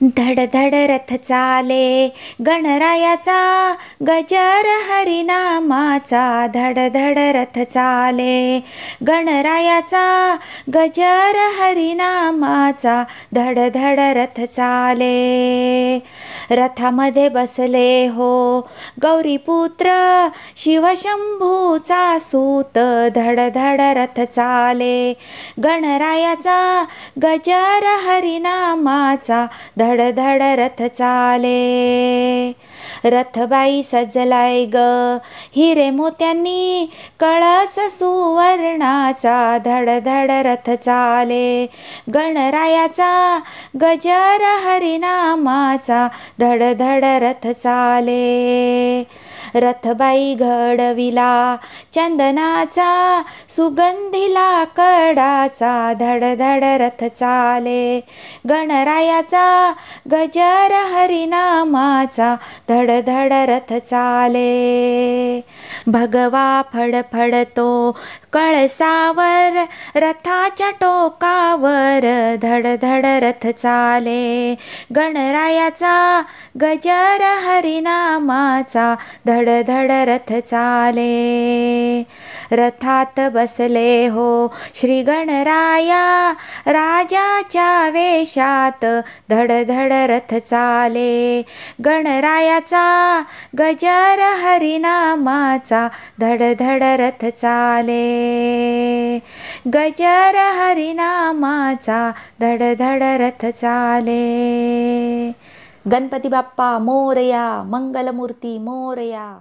धड धड रथ चाले गणरायाचा, गजर हरिनामाचा. धड धड रथ चाले गणरायाचा, गजर हरिनामाचा. धड धड रथ चाले. रथामध्ये बसले हो गौरीपुत्र शिवशंभूचा सूत. धड धड रथ चाले गणरायाचा, गजर हरिनामाचा. धड धड रथ चाले. रथबाई सजलाय ग हिरे मोत्यांनी, कळस सुवर्णाचा. धड धड रथ चाले गणरायाचा, गजर हरिनामाचा. धड धड रथ चाले. रथबाई घडविला चंदनाचा, सुगंधिला कडाचा. धड धड रथ चाले गणरायाचा, गजर हरिनामाचा. धड धड रथ चाले. भगवा फडफडतो कळसावर, रथाच्या टोकावर. धड धड रथ चाले गणरायाचा, गजर हरिनामाचा. धड धड रथ चाले. रथात बसले हो श्री गणराया, राजाच्या वेशात. धड धड रथ चाले गणरायाचा, गजर हरिनामाचा. धड धड रथ चाले. गजर हरिनामाचा. धड धड रथ चाले. गणपती बाप्पा मोरया, मंगलमूर्ती मोरया.